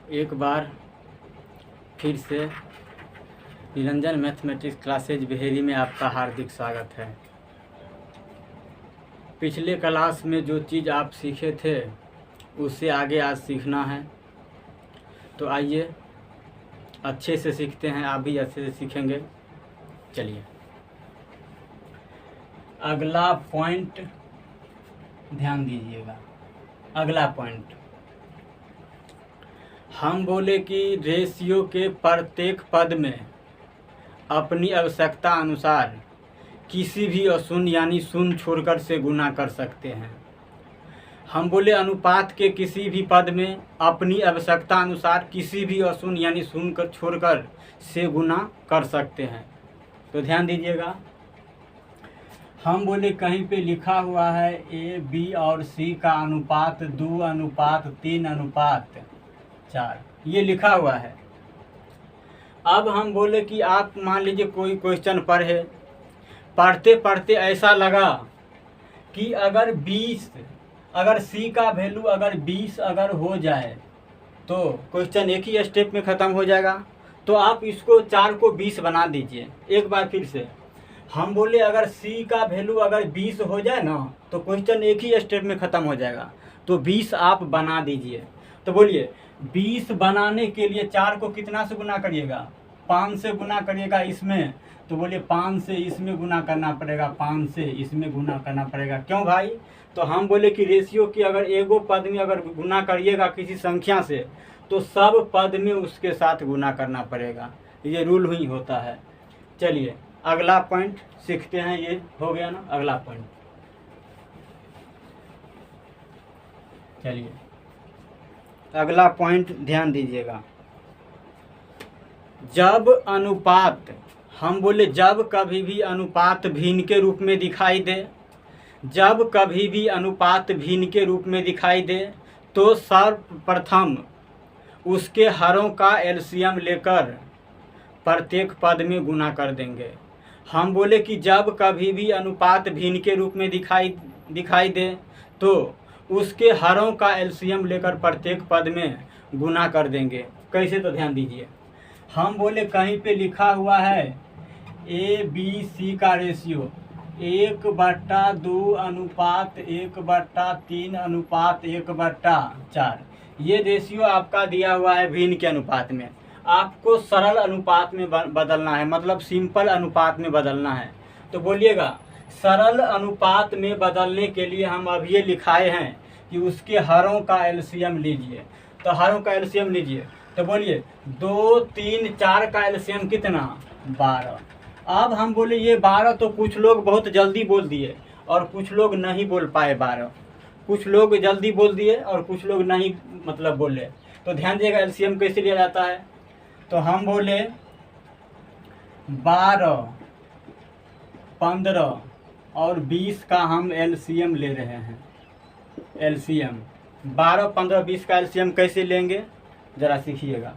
एक बार फिर से निरंजन मैथमेटिक्स क्लासेज बिहेरी में आपका हार्दिक स्वागत है। पिछले क्लास में जो चीज़ आप सीखे थे उससे आगे आज सीखना है, तो आइए अच्छे से सीखते हैं। आप भी अच्छे से सीखेंगे। चलिए अगला पॉइंट ध्यान दीजिएगा। अगला पॉइंट हम बोले कि रेशियो के प्रत्येक पद में अपनी आवश्यकता अनुसार किसी भी अशून्य यानी शून्य छोड़कर से गुना कर सकते हैं। हम बोले अनुपात के किसी भी पद में अपनी आवश्यकता अनुसार किसी भी अशून्य यानी शून्य छोड़कर से गुना कर सकते हैं। तो ध्यान दीजिएगा, हम बोले कहीं पे लिखा हुआ है ए बी और सी का अनुपात 2:3:4, ये लिखा हुआ है। अब हम बोले कि आप मान लीजिए कोई क्वेश्चन पढ़ते पढ़ते ऐसा लगा कि अगर सी का वैल्यू अगर 20 अगर हो जाए तो क्वेश्चन एक ही स्टेप में ख़त्म हो जाएगा। तो आप इसको 4 को 20 बना दीजिए। एक बार फिर से हम बोले अगर सी का वैल्यू अगर 20 हो जाए ना तो क्वेश्चन एक ही स्टेप में ख़त्म हो जाएगा। तो 20 आप बना दीजिए। तो बोलिए 20 बनाने के लिए 4 को कितना से गुना करिएगा? 5 से गुना करिएगा इसमें। तो बोलिए 5 से इसमें गुना करना पड़ेगा, 5 से इसमें गुना करना पड़ेगा। क्यों भाई? तो हम बोले कि रेशियो की अगर एगो पद में अगर गुना करिएगा किसी संख्या से तो सब पद में उसके साथ गुना करना पड़ेगा। ये रूल ही होता है। चलिए अगला पॉइंट सीखते हैं। ये हो गया ना अगला पॉइंट। चलिए अगला पॉइंट ध्यान दीजिएगा। जब अनुपात, हम बोले जब कभी भी अनुपात भिन्न के रूप में दिखाई दे, जब कभी भी अनुपात भिन्न के रूप में दिखाई दे तो सर्वप्रथम उसके हरों का एलसीएम लेकर प्रत्येक पद में गुना कर देंगे। हम बोले कि जब कभी भी अनुपात भिन्न के रूप में दिखाई दे तो उसके हरों का एलसीएम लेकर प्रत्येक पद में गुना कर देंगे। कैसे? तो ध्यान दीजिए, हम बोले कहीं पे लिखा हुआ है ए बी सी का रेशियो 1/2:1/3:1/4। ये रेशियो आपका दिया हुआ है भिन्न के अनुपात में। आपको सरल अनुपात में बदलना है, मतलब सिंपल अनुपात में बदलना है। तो बोलिएगा सरल अनुपात में बदलने के लिए हम अब ये लिखाए हैं कि उसके हरों का एलसीएम लीजिए। तो हरों का एलसीएम लीजिए। तो बोलिए 2, 3, 4 का एलसीएम कितना? 12। अब हम बोले ये 12 तो कुछ लोग बहुत जल्दी बोल दिए और कुछ लोग नहीं बोल पाए 12। कुछ लोग जल्दी बोल दिए और कुछ लोग नहीं मतलब बोले। तो ध्यान दीजिएगा एलसीएम कैसे लिया जाता है। तो हम बोले 12, 15 और 20 का हम एलसीएम ले रहे हैं। एलसीएम 12, 15, 20 का एलसीएम कैसे लेंगे ज़रा सीखिएगा।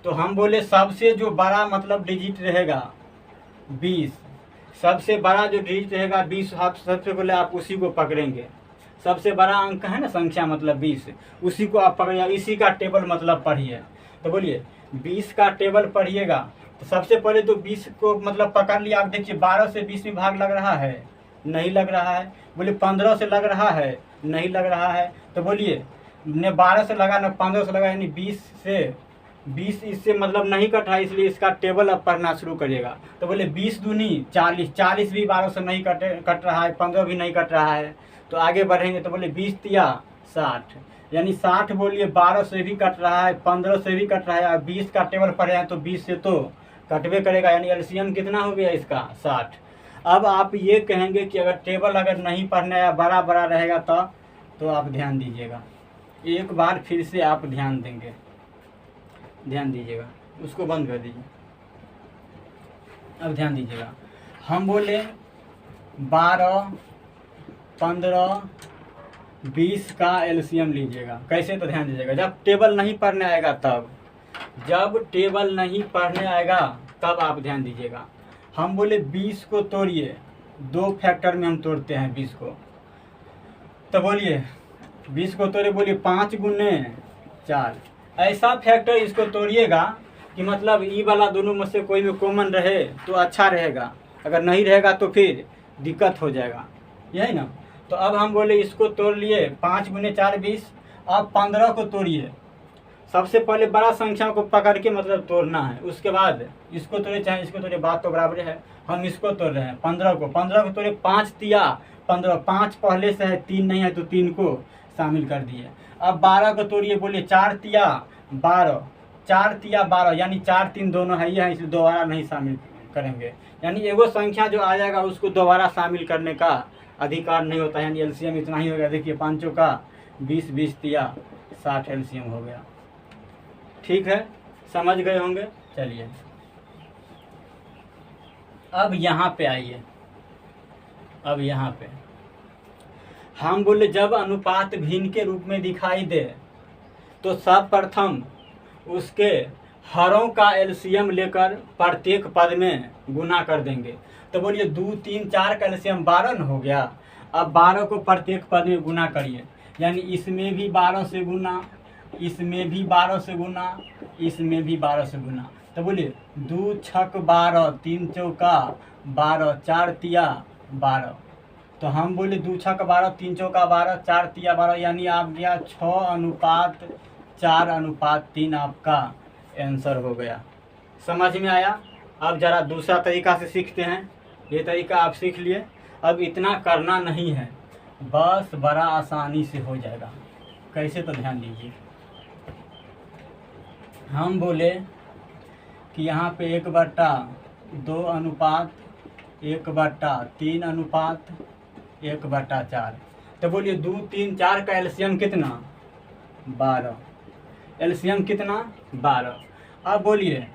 तो हम बोले सबसे जो बड़ा मतलब डिजिट रहेगा 20, सबसे बड़ा जो डिजिट रहेगा 20, आप सबसे पहले आप उसी को पकड़ेंगे। सबसे बड़ा अंक है ना संख्या मतलब 20, उसी को आप पकड़िए। इसी का टेबल मतलब पढ़िए। तो बोलिए 20 का टेबल पढ़िएगा। तो सबसे पहले तो 20 को मतलब पकड़ लिया। आप देखिए 12 से 20 में भाग लग रहा है? नहीं लग रहा है। बोलिए 15 से लग रहा है? नहीं लग रहा है। तो बोलिए ने 12 से लगा न 15 से लगा, यानी 20 इससे मतलब नहीं कट रहा है, इसलिए इसका टेबल अब पढ़ना शुरू करिएगा। तो बोले 20 दूनी 40, 40 भी 12 से नहीं कट रहा है, 15 भी नहीं कट रहा है। तो आगे बढ़ेंगे तो बोले 20 तिया 60, यानी 60 बोलिए 12 से भी कट रहा है, 15 से भी कट रहा है। और 20 का टेबल पढ़े हैं तो 20 से तो कटवे करेगा, यानी एलसीएम कितना हो गया इसका? 60। अब आप ये कहेंगे कि अगर टेबल अगर नहीं पढ़ना या बड़ा बड़ा रहेगा तो आप ध्यान दीजिएगा। एक बार फिर से आप ध्यान देंगे, ध्यान दीजिएगा। उसको बंद कर दीजिए। अब ध्यान दीजिएगा, हम बोले 12, 15, 20 का एलसीएम लीजिएगा। कैसे? तो ध्यान दीजिएगा, जब टेबल नहीं पढ़ने आएगा तब, जब टेबल नहीं पढ़ने आएगा तब आप ध्यान दीजिएगा। हम बोले 20 को तोड़िए, 2 फैक्टर में हम तोड़ते हैं 20 को। तो बोलिए 20 को तोड़े, बोलिए 5 गुने 4, ऐसा फैक्टर इसको तोड़िएगा कि मतलब ई वाला दोनों में से कोई में कॉमन रहे तो अच्छा रहेगा, अगर नहीं रहेगा तो फिर दिक्कत हो जाएगा, यही ना। तो अब हम बोले इसको तोड़ लिए, 5 गुने 4 20। अब 15 को तोड़िए। सबसे पहले बड़ा संख्या को पकड़ के मतलब तोड़ना है, उसके बाद इसको तोड़े चाहे इसको तोड़े, बात तो बराबर है। हम इसको तोड़ रहे हैं 15 को तोड़े, 5 तिया 15, 5 पहले से है, 3 नहीं है तो 3 को शामिल कर दिए। अब 12 को तोड़िए, बोलिए 4 तिया 12, 4 तिया 12, यानी 4 3 दोनों है ही है, इसलिए दोबारा नहीं शामिल करेंगे। यानी एगो संख्या जो आ जाएगा उसको दोबारा शामिल करने का अधिकार नहीं होता है, यानी एलसीएम इतना ही हो गया। देखिए 5 का 20, 20 तिया 60 एलसीएम हो गया। ठीक है, समझ गए होंगे। चलिए अब यहाँ पे आइए। अब यहाँ पे हम बोले जब अनुपात भिन्न के रूप में दिखाई दे तो सर्वप्रथम उसके हरों का एलसीएम लेकर प्रत्येक पद में गुना कर देंगे। तो बोलिए 2 3 4 का एलसीएम 12 न हो गया। अब 12 को प्रत्येक पद में गुना करिए, यानी इसमें भी 12 से गुना, इसमें भी 12 से गुना, इसमें भी 12 से गुना। तो बोलिए 2 छक 12, 3 चौका 12, 4 तिया 12। तो हम बोले 2 छक 12, 3 चौका 12, 4 तिया 12, यानी आप गया 6:4:3 आपका आंसर हो गया। समझ में आया। अब ज़रा दूसरा तरीका से सीखते हैं। ये तरीका आप सीख लिए, अब इतना करना नहीं है, बस बड़ा आसानी से हो जाएगा। कैसे, तो ध्यान दीजिए। हम बोले कि यहाँ पे 1/2:1/3:1/4। तो बोलिए 2 3 4 का एलसीएम कितना, 12। एलसीएम कितना, 12। अब बोलिए,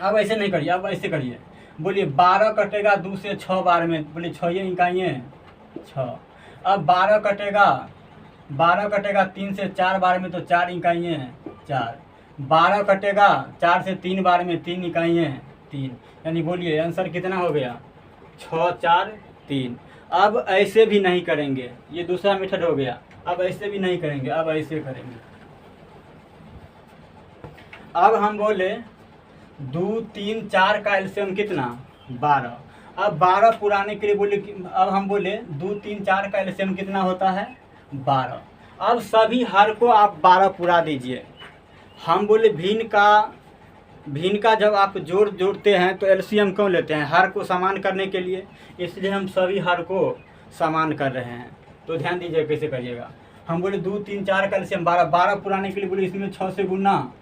अब ऐसे नहीं करिए, अब ऐसे करिए। बोलिए 12 कटेगा 2 से 6 बार में, बोलिए 6 इकाइयाँ 6। अब 12 कटेगा 3 से 4 बार में, तो 4 इकाइयाँ 4। 12 कटेगा 4 से 3 बार में, 3 इकाइयाँ 3। यानी बोलिए आंसर कितना हो गया, 6 4 3। अब ऐसे भी नहीं करेंगे, ये दूसरा मेथड हो गया। अब ऐसे भी नहीं करेंगे, अब ऐसे करेंगे। अब हम बोले 2 3 4 का एलसीएम कितना, 12। अब 12 पुराने के लिए बोले अब हम बोले 2 3 4 का एलसीएम कितना होता है, 12। अब सभी हर को आप 12 पुरा दीजिए। हम बोले भिन्न का जब आप जोड़ते हैं तो एलसीएम क्यों लेते हैं, हर को समान करने के लिए, इसलिए हम सभी हर को समान कर रहे हैं। तो ध्यान दीजिए कैसे करिएगा। हम बोले 2 3 4 का एलसीएम 12, 12 पुराने के लिए बोले इसमें 6 से गुना,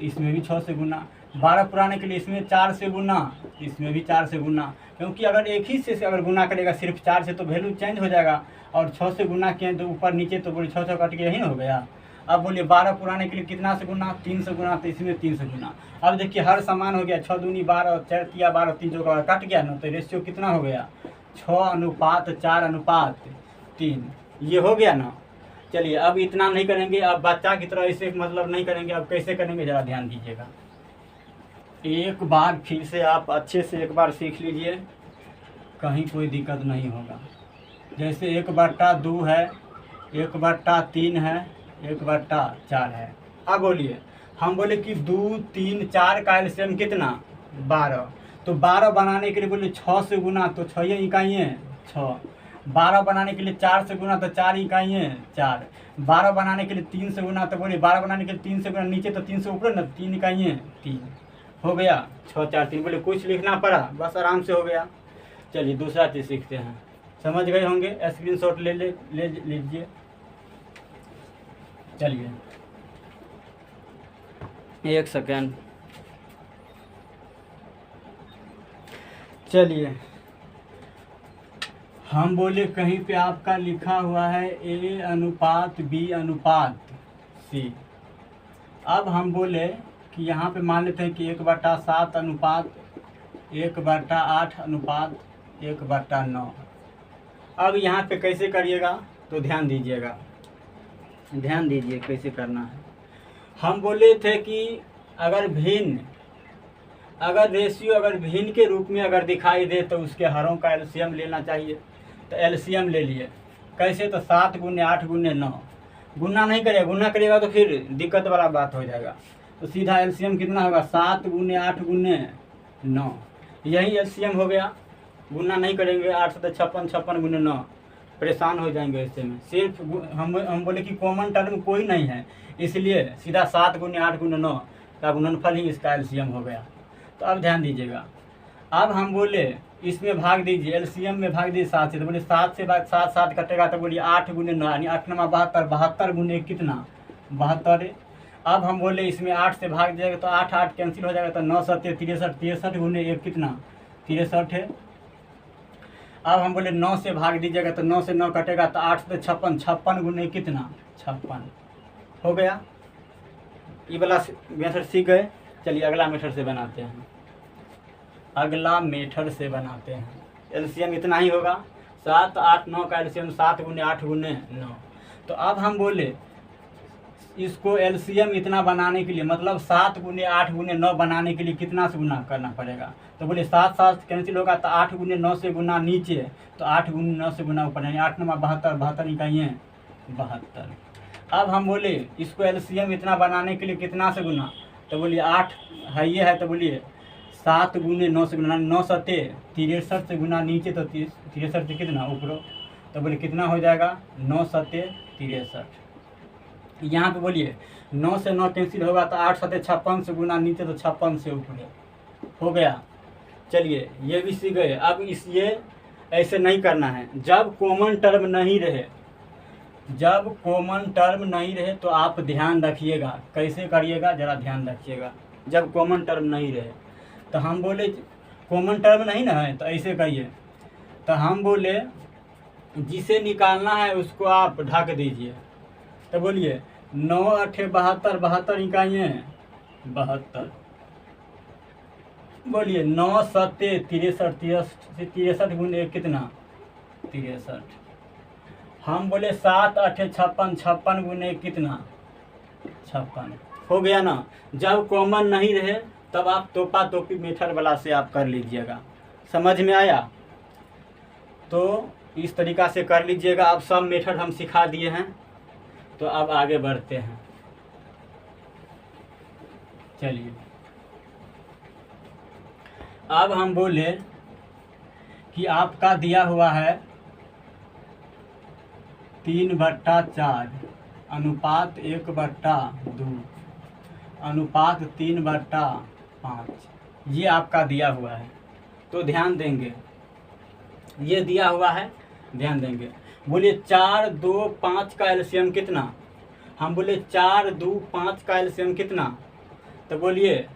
इसमें भी 6 से गुना। 12 पुराने के लिए इसमें 4 से गुना, इसमें भी 4 से गुना। क्योंकि अगर एक ही से अगर गुना करेगा सिर्फ 4 से तो वैल्यू चेंज हो जाएगा, और 6 से गुना किए तो ऊपर नीचे तो बोले 6 6 कट के यही हो गया। अब बोलिए 12 पुराने के लिए कितना से गुना, 3 से गुना, तो इसमें 3 से गुना। अब देखिए हर समान हो गया, 6 दूनी 12, 4 तिया 12, 3 चौका कट गया ना, तो रेशियो कितना हो गया, 6:4:3। ये हो गया ना। चलिए अब इतना नहीं करेंगे, अब बच्चा की तरह इसे मतलब नहीं करेंगे। अब कैसे करेंगे ज़रा ध्यान दीजिएगा। एक बार फिर से आप अच्छे से एक बार सीख लीजिए, कहीं कोई दिक्कत नहीं होगा। जैसे 1/2 है, 1/3 है, 1/4 है। अब बोलिए हम बोले कि 2 3 4 का एलसीएम कितना, 12। तो 12 बनाने के लिए बोले 6 से गुना, तो 6 इकाइयाँ 6। 12 बनाने के लिए 4 से गुना, तो 4 इकाइयाँ 4। 12 बनाने के लिए 3 से गुना, तो बोले 12 बनाने के लिए 3 से गुना, नीचे तो 3 से ऊपर ना, 3 इकाइयाँ 3 हो गया, 6 4 3। बोले कुछ लिखना पड़ा, बस आराम से हो गया। चलिए दूसरा चीज़ सीखते हैं। समझ गए होंगे, स्क्रीनशॉट ले लीजिए। चलिए 1 सेकेंड। चलिए हम बोले कहीं पे आपका लिखा हुआ है A/B/C। अब हम बोले कि यहाँ पे मान लेते हैं कि 1/7:1/8:1/9। अब यहाँ पे कैसे करिएगा, तो ध्यान दीजिएगा, ध्यान दीजिए कैसे करना है। हम बोले थे कि अगर रेशियो अगर भिन्न के रूप में अगर दिखाई दे तो उसके हरों का एलसीएम लेना चाहिए। तो एलसीएम ले लिए, कैसे, तो 7 × 8 × 9। गुना नहीं करेगा, गुना करेगा तो फिर दिक्कत वाला बात हो जाएगा। तो सीधा एलसीएम कितना होगा, 7 गुने 8 गुने 9, यही एलसीएम हो गया। गुना नहीं करेंगे, 8 7 56, 56 गुने 9, परेशान हो जाएंगे ऐसे में। सिर्फ हम बोले कि कॉमन टर्म कोई नहीं है, इसलिए सीधा 7 गुने 8 गुने 9 का गुणनफल ही इसका एलसीएम हो गया। तो अब ध्यान दीजिएगा, अब हम बोले इसमें भाग दीजिए, एलसीएम में भाग दीजिए 7 से, तो बोलिए 7 से भाग 7 7 कटेगा, तो बोलिए 8 गुने 9 यानी 8 9 72, 72 गुने कितना 72। अब हम बोले इसमें 8 से भाग दिएगा तो 8 8 कैंसिल हो जाएगा, तो 9 7 63, 63 गुने 1 कितना 63 है। अब हम बोले 9 से भाग दीजिएगा तो 9 से 9 कटेगा, तो 8 से 56, 56 गुने कितना 56 हो गया। ये वाला मेथड सीख गए। चलिए अगला मेथड से बनाते हैं, अगला मेथड से बनाते हैं। एलसीएम इतना ही होगा, 7 8 9 का एलसीएम 7 गुने 8 गुने 9। तो अब हम बोले इसको एलसीएम इतना बनाने के लिए, मतलब 7 गुने 8 गुने 9 बनाने के लिए कितना से गुना करना पड़ेगा। तो बोले 7 7 कैंसिल होगा, तो 8 गुने 9 से गुना नीचे, तो 8 गुने 9 से गुना ऊपर, यानी 8 9 72, 72 इकाइयाँ 72। अब हम बोले इसको एलसीएम इतना बनाने के लिए कितना से गुना, तो बोलिए 8 है ये है, तो बोलिए 7 गुने 9 से गुना, 9 7 63 से गुना नीचे, तो 63 से कितना ऊपर, तो बोलिए कितना हो जाएगा 9 7 63। यहाँ पे बोलिए 9 से 9 कैंसिल होगा, तो 8 7 56 से गुना नीचे, तो 56 से ऊपर हो गया। चलिए ये भी सीख गए। अब ये ऐसे नहीं करना है, जब कॉमन टर्म नहीं रहे, जब कॉमन टर्म नहीं रहे तो आप ध्यान रखिएगा, कैसे करिएगा ज़रा ध्यान रखिएगा। जब कॉमन टर्म नहीं रहे तो हम बोले कॉमन टर्म नहीं ना है, तो ऐसे कहिए, तो हम बोले जिसे निकालना है उसको आप ढक दीजिए। तो बोलिए 9 8 72, 72 इकाइयाँ 72, बोलिए 9 7 63, 63 गुने कितना 63। हम बोले 7 8 56, 56 गुने कितना 56 हो गया ना। जब कॉमन नहीं रहे तब आप तोपा तोपी मेथड वाला से आप कर लीजिएगा। समझ में आया? तो इस तरीक़ा से कर लीजिएगा। अब सब मेथड हम सिखा दिए हैं, तो अब आगे बढ़ते हैं। चलिए अब हम बोले कि आपका दिया हुआ है 3/4 अनुपात 1/2 अनुपात 3/5, ये आपका दिया हुआ है। तो ध्यान देंगे, ये दिया हुआ है, ध्यान देंगे। बोलिए 4 2 5 का एलसीएम कितना। हम बोले 4 2 5 का एलसीएम कितना, तो बोलिए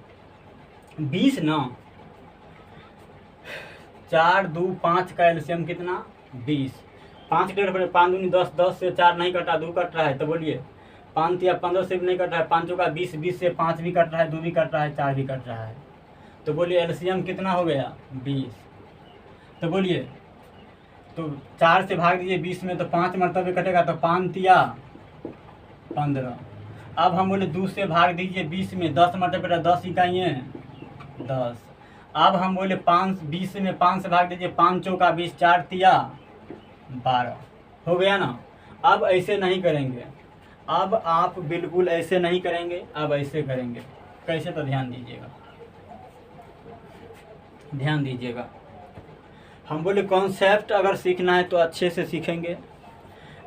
20 ना। 4 2 5 का एलसीएम कितना 20। 5 कट रहा है, 5 दूनी 10, 10 से 4 नहीं कटा, 2 कट रहा है, तो बोलिए 5 या 15 से भी नहीं कट रहा है, 5 का 20, 20 से 5 भी कट रहा है, 2 भी कट रहा है, 4 भी कट रहा है, तो बोलिए एलसीएम कितना हो गया 20। तो बोलिए तो 4 से भाग दीजिए 20 में, तो 5 मरतबे कटेगा, तो 5 या 15। अब हम बोले 2 से भाग दीजिए 20 में, 10 मरतबे 10 इकाइयाँ 10। अब हम बोले 20 में 5 से भाग दीजिए, 5 चौका 20, 4 तिया 12 हो गया ना। अब ऐसे नहीं करेंगे, अब आप बिल्कुल ऐसे नहीं करेंगे, अब ऐसे करेंगे। कैसे, तो ध्यान दीजिएगा, ध्यान दीजिएगा। हम बोले कॉन्सेप्ट अगर सीखना है तो अच्छे से सीखेंगे।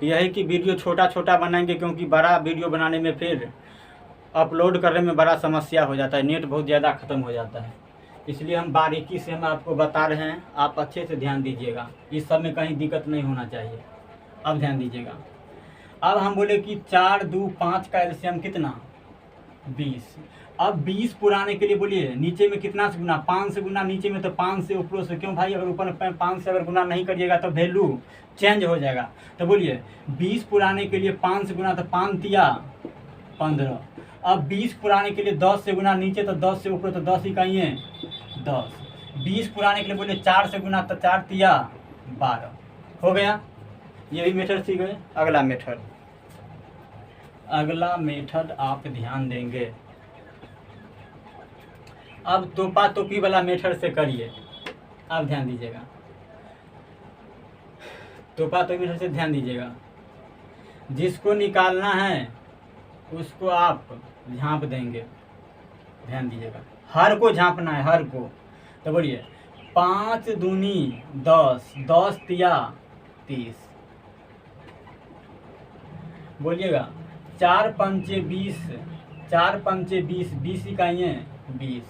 यही कि वीडियो छोटा छोटा बनाएंगे, क्योंकि बड़ा वीडियो बनाने में फिर अपलोड करने में बड़ा समस्या हो जाता है, नेट बहुत ज़्यादा ख़त्म हो जाता है। इसलिए हम बारीकी से हम आपको बता रहे हैं, आप अच्छे से ध्यान दीजिएगा, इस सब में कहीं दिक्कत नहीं होना चाहिए। अब ध्यान दीजिएगा। अब हम बोले कि 4 2 5 का एलसीएम कितना 20। अब 20 पुराने के लिए बोलिए नीचे में कितना से गुना, 5 से गुना नीचे में, तो 5 से ऊपर से। क्यों भाई, अगर ऊपर में 5 से अगर गुना नहीं करिएगा तो वैल्यू चेंज हो जाएगा। तो बोलिए 20 पुराने के लिए 5 से गुना, तो 5 तिया 15। अब 20 पुराने के लिए 10 से गुना नीचे, तो 10 से ऊपर, तो 10 इकाइयाँ 10। 20 पुराने के लिए बोले 4 से गुना, तो 4 तिया 12 हो गया। ये भी मेथड सीख गए। अगला मेथड, अगला मेथड आप ध्यान देंगे। अब तोपा तोपी वाला मेथड से करिए। अब ध्यान दीजिएगा, तोपा तोपी मेथड से ध्यान दीजिएगा। जिसको निकालना है उसको आप झांप देंगे, ध्यान दीजिएगा, हर को झांपना है, हर को। तो बोलिए 5 दूनी 10, 10 तिया 30, बोलिएगा 4 पंचे 20, 4 पंचे 20, 20 इकाइयाँ 20।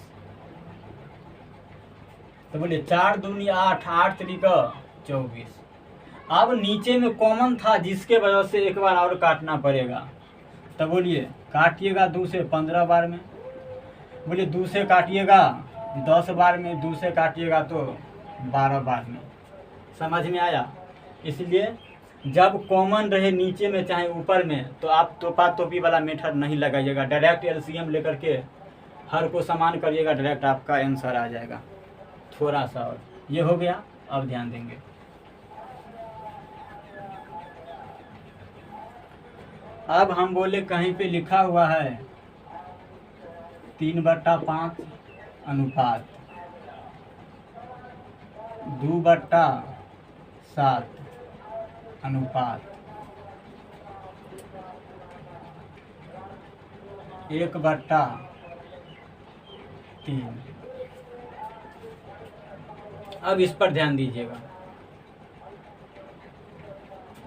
तो बोलिए 4 दूनी 8, 8 तरीका 24। अब नीचे में कॉमन था जिसके वजह से एक बार और काटना पड़ेगा। तो बोलिए काटिएगा 2 से 15 बार में, बोलिए 2 से काटिएगा 10 बार में, 2 से काटिएगा तो 12 बार में। समझ में आया? इसलिए जब कॉमन रहे नीचे में चाहे ऊपर में, तो आप तोपा तोपी वाला मेथड नहीं लगाइएगा, डायरेक्ट एलसीएम लेकर के हर को समान करिएगा, डायरेक्ट आपका आंसर आ जाएगा। थोड़ा सा और ये हो गया, अब ध्यान देंगे। अब हम बोले कहीं पे लिखा हुआ है 3/5 अनुपात 2/7 अनुपात 1/3। अब इस पर ध्यान दीजिएगा,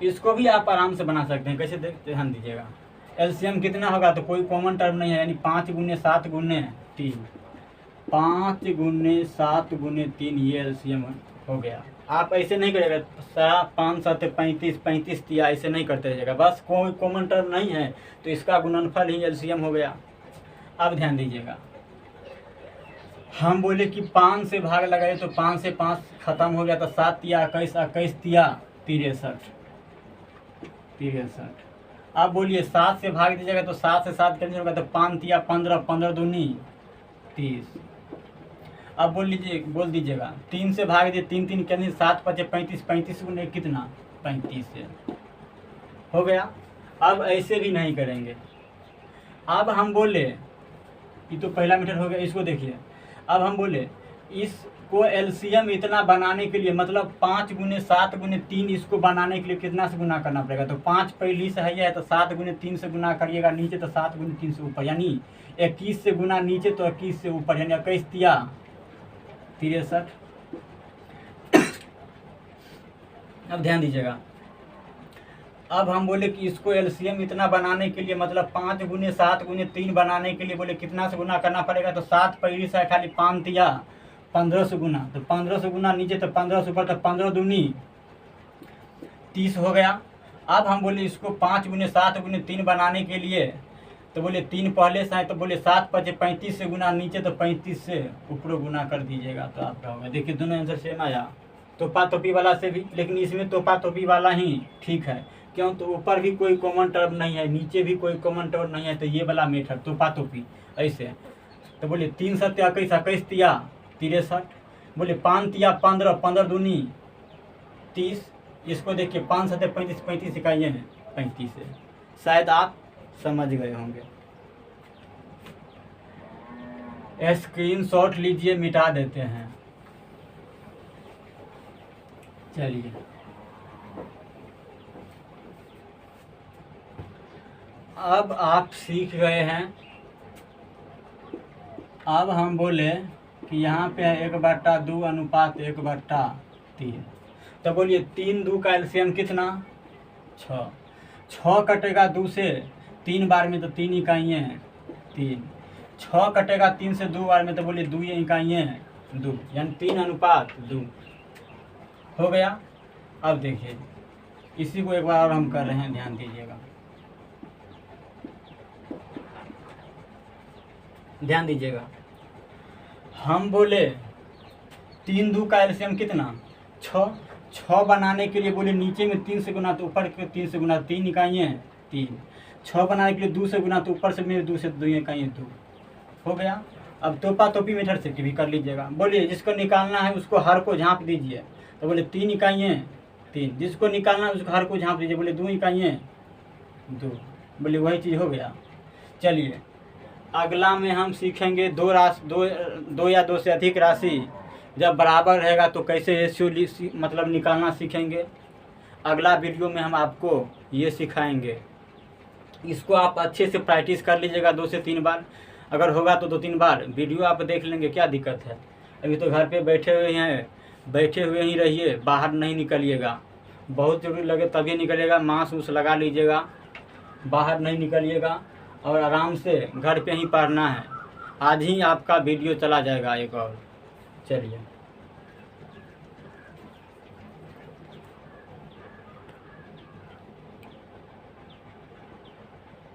इसको भी आप आराम से बना सकते हैं। कैसे ध्यान दीजिएगा, एलसीएम कितना होगा, तो कोई कॉमन टर्म नहीं है, यानी 5 गुने 7 गुने 3, 5 गुने 7 गुने 3, ये एलसीएम हो गया। आप ऐसे नहीं करिएगा 5 7 35, 35 तिया, ऐसे नहीं करते रहिएगा। बस कोई कॉमन टर्म नहीं है तो इसका गुणनफल ही एलसीएम हो गया। अब ध्यान दीजिएगा, हम बोले कि 5 से भाग लगाए तो 5 से 5 खत्म हो गया, तो 7 तिया 21, 21 तिया 63। अब बोलिए 7 से भाग दीजिएगा तो 7 से 7 कैंसिल होगा, तो 5 तिया 15, 15 दूनी 30। अब बोल दीजिएगा 3 से भाग दीजिए, 3 3 कैंसिल, 7 5 35, 35 गुने कितना 35 से हो गया। अब ऐसे भी नहीं करेंगे। अब हम बोले, ये तो पहला मीटर हो गया, इसको देखिए। अब हम बोले इसको एलसीएम इतना बनाने के लिए, मतलब 5 गुने 7 गुने 3 इसको बनाने के लिए कितना से गुना करना पड़ेगा, तो 5 पहली से है तो 7 गुने 3 से गुना करिएगा नीचे, तो 7 गुने 3 से ऊपर, यानी 21 से गुना नीचे तो 21 से ऊपर, यानी 21 तिया 63। अब ध्यान दीजिएगा, अब हम बोले कि इसको एलसीएम इतना बनाने के लिए, मतलब 5 गुने 7 गुने 3 बनाने के लिए बोले कितना से गुना करना पड़ेगा, तो 7 पहली से खाली 5 तिया 15 से गुना, तो 15 से गुना नीचे तो 15 से ऊपर, तो 15 दूनी 30 हो गया। अब हम बोले इसको 5 गुने 7 गुने 3 बनाने के लिए, तो बोले 3 पहले से है, तो बोले 7 5 35 से गुना नीचे, तो 35 से ऊपर गुना कर दीजिएगा, तो आपका होगा। देखिए दोनों आंसर सेम आया, तोपा तोपी वाला से भी, लेकिन इसमें तोपा तोपी वाला ही ठीक है। क्यों, तो ऊपर भी कोई कॉमन टर्म नहीं है, नीचे भी कोई कॉमन टर्म नहीं है, तो ये वाला मेथड तोपा तोपी ऐसे। तो बोले 3 7 21, 21 तिया 63, बोले 5 तिया 15, 15 दूनी 30। इसको देखिए 5 7 35, 35 इकाइयाँ हैं 35 से। शायद आप समझ गए होंगे। स्क्रीनशॉट लीजिए, मिटा देते हैं। चलिए अब आप सीख गए हैं। अब हम बोले कि यहाँ पे है 1/2 अनुपात 1/3। तो बोलिए 3 2 का एलसीएम कितना 6, 6 कटेगा 2 से 3 बार में, तो 3 इकाइयाँ हैं 3, 6 कटेगा 3 से 2 बार में, तो बोलिए 2 इकाइयाँ हैं 2, यानी 3/2 हो गया। अब देखिए इसी को एक बार और हम कर रहे हैं, ध्यान दीजिएगा, ध्यान दीजिएगा। हम बोले 3 2 का एलसीएम कितना 6, 6 बनाने के लिए बोले नीचे में 3 से गुना, तो ऊपर के 3 से गुना, 3 इकाइयाँ हैं 3, 6 बनाने के लिए 2 से गुना, तो ऊपर से मेरे 2 से 2 इकाइयाँ 2 हो गया। अब तोपा तोपी मेथड से भी कर लीजिएगा। बोलिए जिसको निकालना है उसको हर को झाँप दीजिए, तो बोले 3 इकाइयाँ 3, जिसको निकालना है उसको हर को झाँप दीजिए, बोले 2 इकाइयाँ 2, बोले वही चीज़ हो गया। चलिए अगला में हम सीखेंगे दो या दो से अधिक राशि जब बराबर रहेगा तो कैसे रेशियो मतलब निकालना सीखेंगे। अगला वीडियो में हम आपको ये सिखाएंगे। इसको आप अच्छे से प्रैक्टिस कर लीजिएगा 2 से 3 बार, अगर होगा तो 2-3 बार वीडियो आप देख लेंगे, क्या दिक्कत है। अभी तो घर पे बैठे हुए हैं, बैठे हुए ही रहिए, बाहर नहीं निकलिएगा, बहुत ज़रूरी लगे तभी निकलिएगा, मास्क उस लगा लीजिएगा, बाहर नहीं निकलिएगा और आराम से घर पे ही पढ़ना है। आज ही आपका वीडियो चला जाएगा एक और। चलिए।